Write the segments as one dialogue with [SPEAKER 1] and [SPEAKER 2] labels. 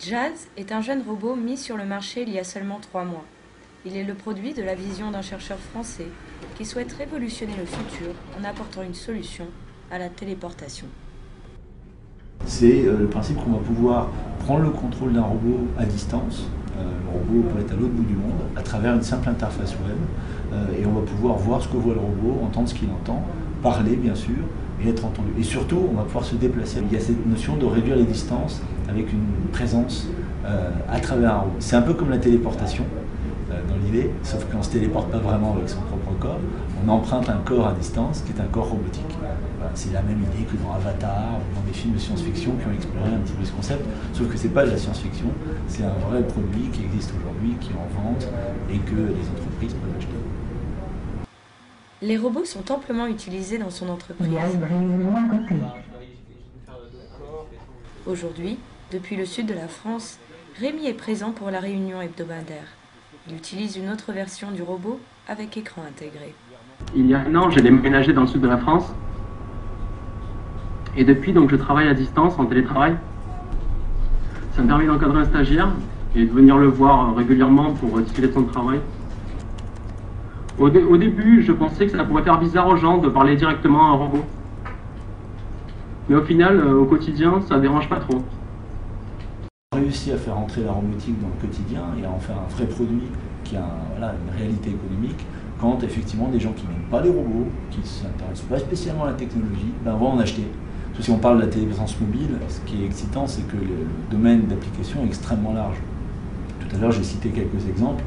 [SPEAKER 1] Jazz est un jeune robot mis sur le marché il y a seulement 3 mois. Il est le produit de la vision d'un chercheur français qui souhaite révolutionner le futur en apportant une solution à la téléportation.
[SPEAKER 2] C'est le principe qu'on va pouvoir prendre le contrôle d'un robot à distance. Le robot peut être à l'autre bout du monde à travers une simple interface web et on va pouvoir voir ce que voit le robot, entendre ce qu'il entend, parler bien sûr et être entendu. Et surtout, on va pouvoir se déplacer. Il y a cette notion de réduire les distances avec une présence à travers un robot. C'est un peu comme la téléportation dans l'idée, sauf qu'on ne se téléporte pas vraiment avec son propre corps. On emprunte un corps à distance qui est un corps robotique. Voilà, c'est la même idée que dans Avatar ou dans des films de science-fiction qui ont exploré un petit peu ce concept, sauf que ce n'est pas de la science-fiction, c'est un vrai produit qui existe aujourd'hui, qui est en vente et que les entreprises peuvent acheter.
[SPEAKER 1] Les robots sont amplement utilisés dans son entreprise. Aujourd'hui, depuis le sud de la France, Rémi est présent pour la réunion hebdomadaire. Il utilise une autre version du robot avec écran intégré.
[SPEAKER 3] Il y a un an, j'ai déménagé dans le sud de la France. Et depuis, donc, je travaille à distance, en télétravail. Ça me permet d'encadrer un stagiaire et de venir le voir régulièrement pour discuter de son travail. Au début, je pensais que ça pouvait faire bizarre aux gens de parler directement à un robot. Mais au final, au quotidien, ça ne dérange pas trop.
[SPEAKER 2] On a réussi à faire entrer la robotique dans le quotidien et à en faire un vrai produit qui a une réalité économique quand effectivement des gens qui n'aiment pas les robots, qui ne s'intéressent pas spécialement à la technologie, vont en acheter. Parce que si on parle de la téléprésence mobile, ce qui est excitant, c'est que le domaine d'application est extrêmement large. Tout à l'heure, j'ai cité quelques exemples.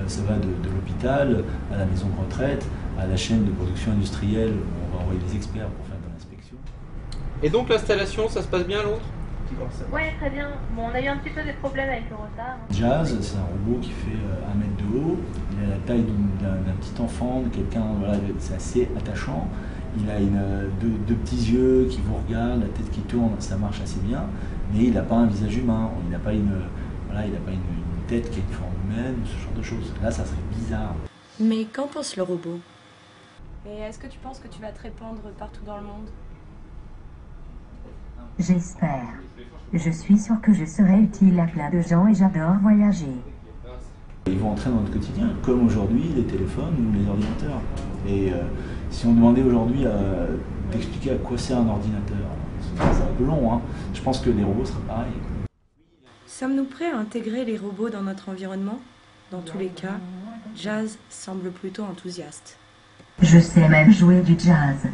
[SPEAKER 2] Ça va de l'hôpital à la maison de retraite, à la chaîne de production industrielle où on va envoyer des experts pour faire de l'inspection.
[SPEAKER 4] Et donc l'installation, ça se passe bien l'autre?
[SPEAKER 5] Ouais, très bien. Bon, on a eu un petit peu des problèmes avec le retard.
[SPEAKER 2] Jazz, c'est un robot qui fait 1 mètre de haut. Il a la taille d'un petit enfant, de quelqu'un, voilà, c'est assez attachant. Il a deux petits yeux qui vous regardent, la tête qui tourne, ça marche assez bien. Mais il n'a pas un visage humain. Il n'a pas une tête qui a une forme humaine, ce genre de choses. Là, ça serait bizarre.
[SPEAKER 1] Mais qu'en pense le robot? Et est-ce que tu penses que tu vas te répandre partout dans le monde?
[SPEAKER 6] J'espère. Je suis sûre que je serai utile à plein de gens et j'adore voyager.
[SPEAKER 2] Ils vont entrer dans notre quotidien, comme aujourd'hui les téléphones ou les ordinateurs. Et si on demandait aujourd'hui d'expliquer à quoi sert un ordinateur, c'est un peu long, hein. Je pense que les robots seraient pareils.
[SPEAKER 1] Sommes-nous prêts à intégrer les robots dans notre environnement? Dans tous les cas, Jazz semble plutôt enthousiaste.
[SPEAKER 6] Je sais même jouer du jazz.